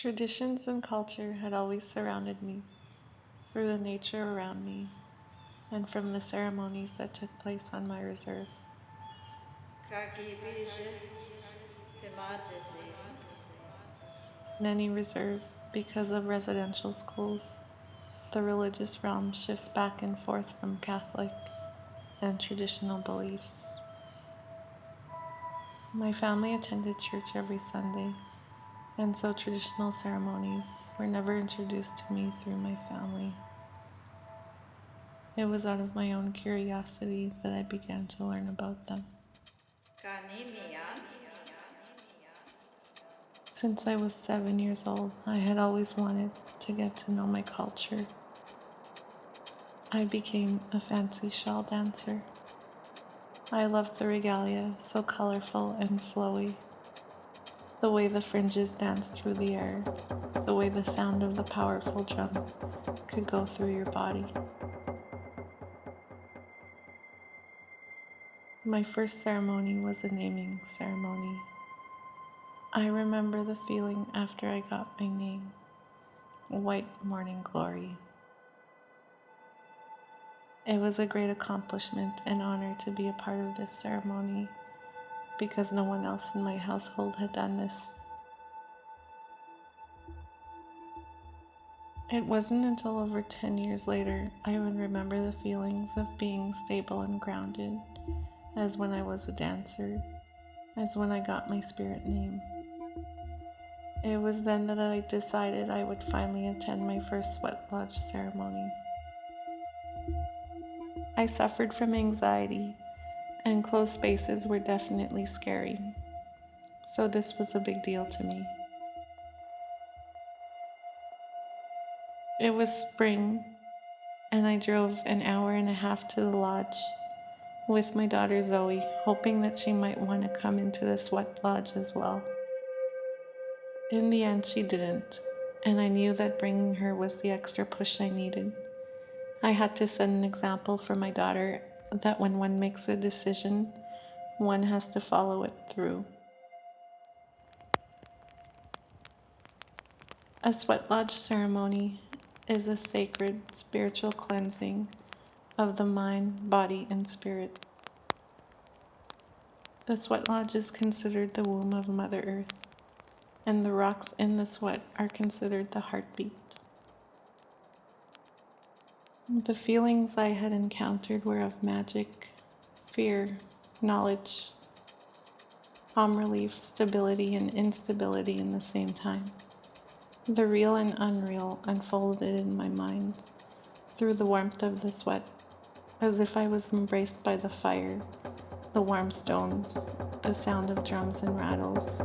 Traditions and culture had always surrounded me, through the nature around me, and from the ceremonies that took place on my reserve. In any reserve, because of residential schools, the religious realm shifts back and forth from Catholic and traditional beliefs. My family attended church every Sunday, and so traditional ceremonies were never introduced to me through my family. It was out of my own curiosity that I began to learn about them. Since I was 7 years old, I had always wanted to get to know my culture. I became a fancy shawl dancer. I loved the regalia, so colorful and flowy. The way the fringes danced through the air, the way the sound of the powerful drum could go through your body. My first ceremony was a naming ceremony. I remember the feeling after I got my name, White Morning Glory. It was a great accomplishment and honor to be a part of this ceremony because no one else in my household had done this. It wasn't until over 10 years later I would remember the feelings of being stable and grounded as when I was a dancer, as when I got my spirit name. It was then that I decided I would finally attend my first sweat lodge ceremony. I suffered from anxiety, and closed spaces were definitely scary, so this was a big deal to me. It was spring, and I drove an hour and a half to the lodge with my daughter Zoe, hoping that she might want to come into the sweat lodge as well. In the end, she didn't, and I knew that bringing her was the extra push I needed. I had to set an example for my daughter that when one makes a decision, one has to follow it through. A sweat lodge ceremony is a sacred spiritual cleansing of the mind, body, and spirit. The sweat lodge is considered the womb of Mother Earth, and the rocks in the sweat are considered the heartbeat. The feelings I had encountered were of magic, fear, knowledge, calm relief, stability, and instability in the same time. The real and unreal unfolded in my mind through the warmth of the sweat, as if I was embraced by the fire, the warm stones, the sound of drums and rattles,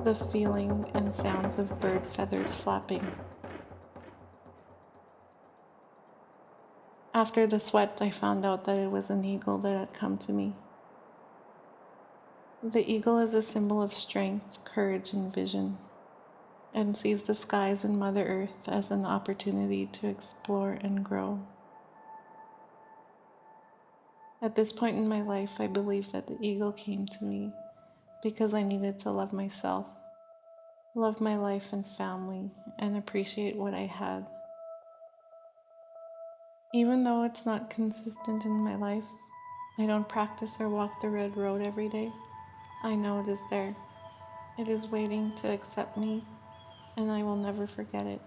the feeling and sounds of bird feathers flapping. After the sweat, I found out that it was an eagle that had come to me. The eagle is a symbol of strength, courage, and vision, and sees the skies and Mother Earth as an opportunity to explore and grow. At this point in my life, I believe that the eagle came to me because I needed to love myself, love my life and family, and appreciate what I had. Even though it's not consistent in my life, I don't practice or walk the red road every day, I know it is there. It is waiting to accept me, and I will never forget it.